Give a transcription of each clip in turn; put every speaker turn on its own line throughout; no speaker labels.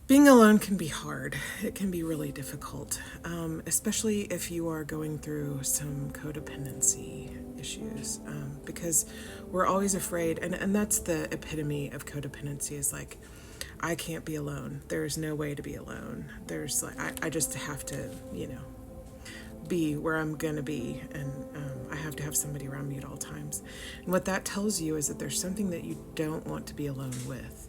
Being alone can be hard. It can be really difficult, especially if you are going through some codependency issues, because we're always afraid, and that's the epitome of codependency is like, I can't be alone. There's no way to be alone. There's like, I just have to, be where I'm gonna be, and I have to have somebody around me at all times. And what that tells you is that there's something that you don't want to be alone with,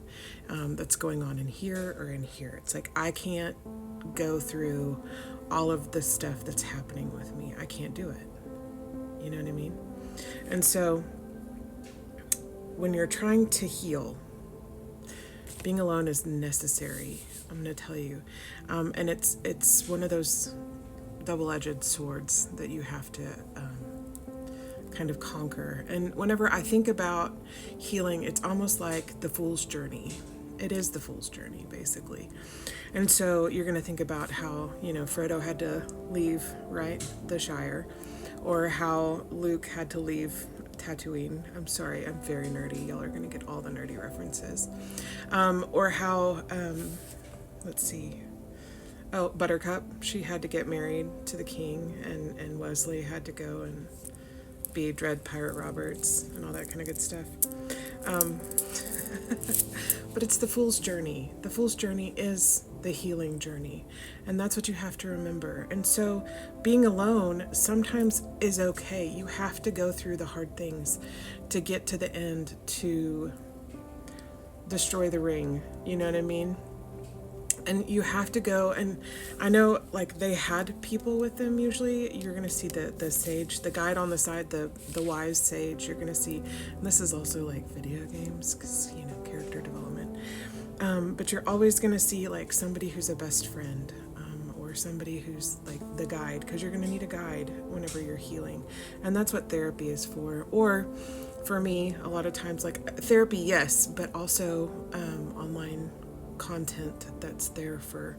that's going on in here or in here. It's like I can't go through all of the stuff that's happening with me. I can't do it. You know what I mean? And so when you're trying to heal, being alone is necessary. I'm going to tell you, and it's one of those double-edged swords that you have to kind of conquer. And whenever I think about healing, it's almost like the fool's journey. It is the fool's journey, basically. And so you're going to think about how, Frodo had to leave, right, the Shire, or how Luke had to leave Tatooine. I'm sorry, I'm very nerdy. Y'all are going to get all the nerdy references. Or how, let's see, oh, Buttercup, she had to get married to the king, and Wesley had to go and be Dread Pirate Roberts and all that kind of good stuff. But it's the fool's journey. The fool's journey is the healing journey. And that's what you have to remember. And so being alone sometimes is okay. You have to go through the hard things to get to the end, to destroy the ring. You know what I mean? And you have to go, and I know like they had people with them. Usually you're going to see the sage, the guide on the side, the wise sage. You're going to see, and this is also like video games because, character development. But you're always going to see like somebody who's a best friend, or somebody who's like the guide, because you're going to need a guide whenever you're healing. And that's what therapy is for. Or for me, a lot of times, like therapy, yes, but also online content that's there for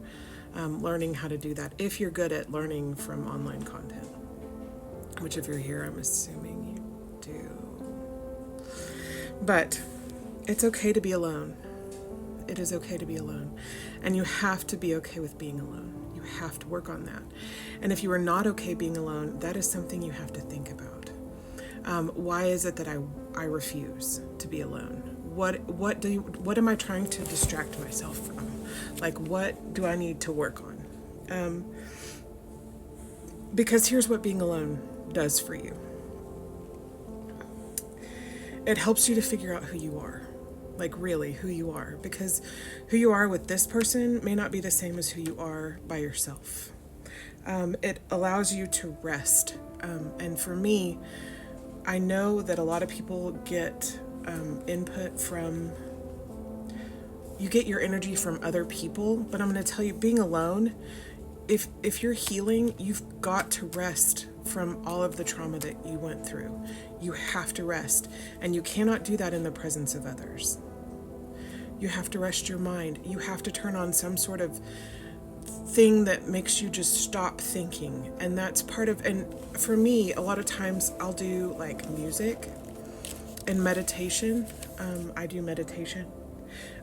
learning how to do that, if you're good at learning from online content, which if you're here, I'm assuming you do. But it's okay to be alone. It is okay to be alone, and you have to be okay with being alone. You have to work on that. And if you are not okay being alone, that is something you have to think about. Why is it that I refuse to be alone? What am I trying to distract myself from? Like, what do I need to work on? Because here's what being alone does for you. It helps you to figure out who you are. Like, really, who you are. Because who you are with this person may not be the same as who you are by yourself. It allows you to rest. And for me, I know that a lot of people get input from, you get your energy from other people, but I'm going to tell you, being alone, if you're healing, you've got to rest from all of the trauma that you went through. You have to rest, and you cannot do that in the presence of others. You have to rest your mind. You have to turn on some sort of thing that makes you just stop thinking. And that's part of, and for me, a lot of times I'll do like music and meditation. I do meditation.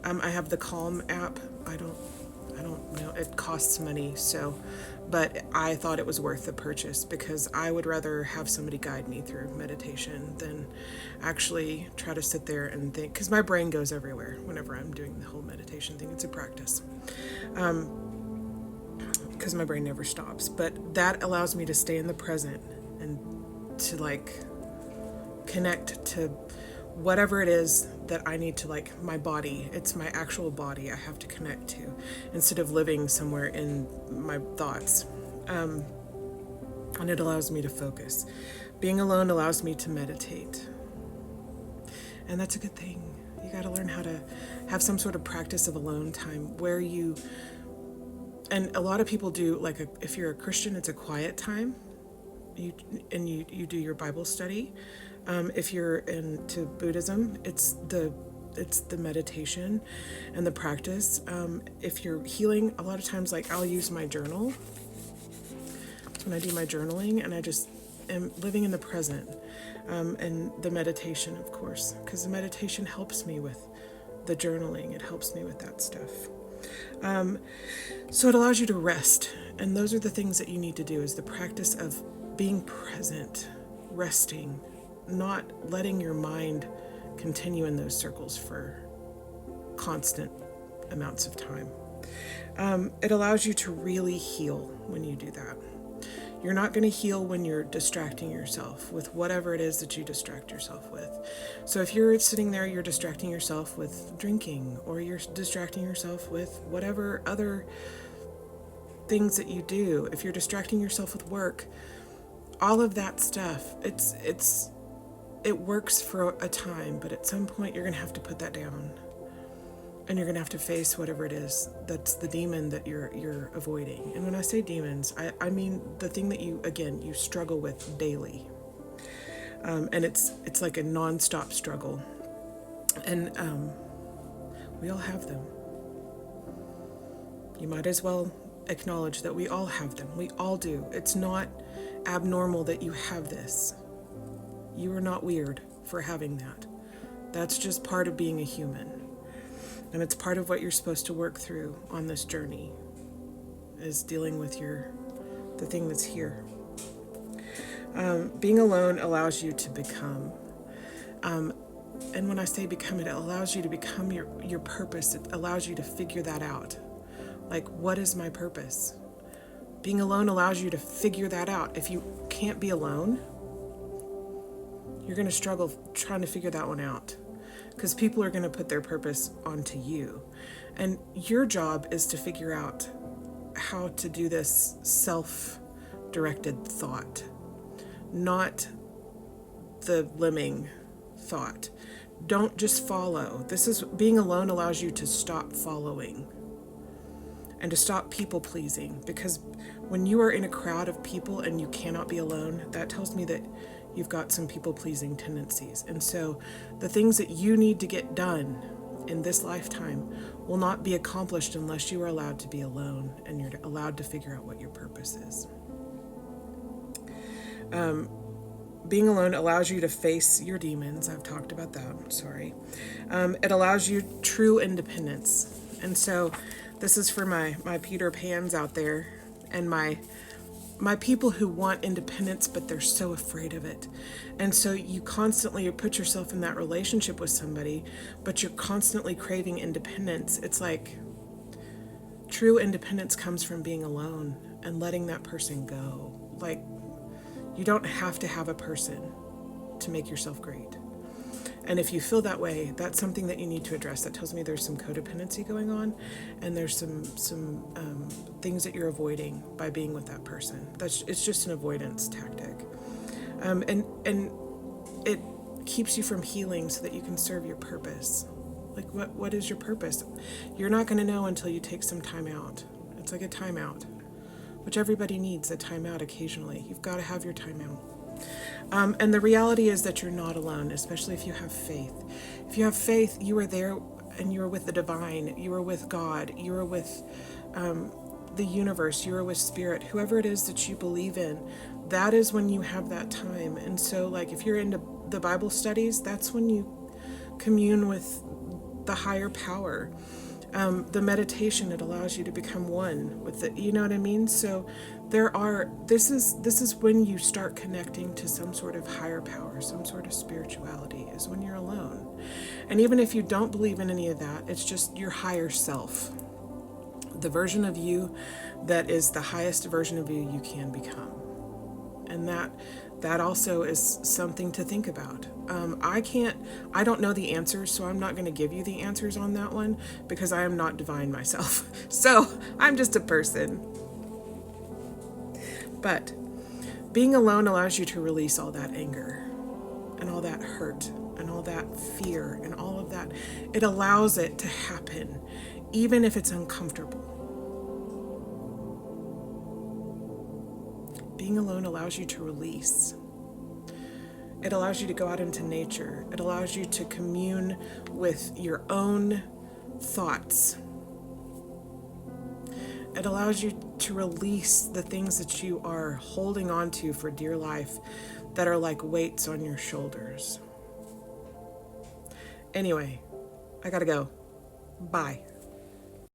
I have the Calm app. I don't know, it costs money, but I thought it was worth the purchase, because I would rather have somebody guide me through meditation than actually try to sit there and think, because my brain goes everywhere whenever I'm doing the whole meditation thing. It's a practice. Because my brain never stops. But that allows me to stay in the present and to like connect to whatever it is that I need to, like my body. It's my actual body I have to connect to, instead of living somewhere in my thoughts. And it allows me to focus. Being alone allows me to meditate. And that's a good thing. You got to learn how to have some sort of practice of alone time where you, and a lot of people do, like if you're a Christian, it's a quiet time. You do your Bible study. If you're into Buddhism, it's the meditation and the practice. If you're healing, a lot of times, like I'll use my journal. That's when I do my journaling, and I just am living in the present. And the meditation, of course, because the meditation helps me with the journaling. It helps me with that stuff. So it allows you to rest. And those are the things that you need to do, is the practice of being present, resting, not letting your mind continue in those circles for constant amounts of time. It allows you to really heal when you do that. You're not going to heal when you're distracting yourself with whatever it is that you distract yourself with. So if you're sitting there, you're distracting yourself with drinking, or you're distracting yourself with whatever other things that you do, if you're distracting yourself with work, all of that stuff, it works for a time, but at some point you're going to have to put that down. And you're going to have to face whatever it is that's the demon that you're avoiding. And when I say demons, I mean the thing that you struggle with daily. And it's like a nonstop struggle. And we all have them. You might as well acknowledge that we all have them. We all do. It's not abnormal that you have this. You are not weird for having that. That's just part of being a human. And it's part of what you're supposed to work through on this journey, is dealing with the thing that's here. Being alone allows you to become. And when I say become, it allows you to become your purpose. It allows you to figure that out. Like, what is my purpose? Being alone allows you to figure that out. If you can't be alone, you're going to struggle trying to figure that one out. Because people are going to put their purpose onto you. And your job is to figure out how to do this self-directed thought, not the lemming thought. Don't just follow. Being alone allows you to stop following and to stop people pleasing. Because when you are in a crowd of people and you cannot be alone, that tells me that you've got some people-pleasing tendencies. And so the things that you need to get done in this lifetime will not be accomplished unless you are allowed to be alone and you're allowed to figure out what your purpose is. Being alone allows you to face your demons. I've talked about that. Sorry. It allows you true independence. And so this is for my Peter Pans out there, and my people who want independence, but they're so afraid of it. And so you constantly put yourself in that relationship with somebody, but you're constantly craving independence. It's like true independence comes from being alone and letting that person go. Like, you don't have to have a person to make yourself great. And if you feel that way, that's something that you need to address. That tells me there's some codependency going on, and there's some things that you're avoiding by being with that person. It's just an avoidance tactic, and it keeps you from healing so that you can serve your purpose. Like, what is your purpose? You're not going to know until you take some time out. It's like a timeout, which everybody needs a timeout occasionally. You've got to have your timeout. And the reality is that you're not alone, especially if you have faith. If you have faith, you are there and you are with the divine. You are with God. You are with the universe. You are with spirit. Whoever it is that you believe in, that is when you have that time. And so, like, if you're into the Bible studies, that's when you commune with the higher power. The meditation, it allows you to become one with it. You know what I mean? So this is when you start connecting to some sort of higher power, some sort of spirituality, is when you're alone. And even if you don't believe in any of that, it's just your higher self, the version of you that is the highest version of you can become. And that also is something to think about. I don't know the answers, so I'm not going to give you the answers on that one, because I am not divine myself. So I'm just a person. But being alone allows you to release all that anger and all that hurt and all that fear and all of that. It allows it to happen, even if it's uncomfortable. Being alone allows you to release. It allows you to go out into nature. It allows you to commune with your own thoughts. It allows you to release the things that you are holding on to for dear life that are like weights on your shoulders. Anyway, I gotta go. Bye.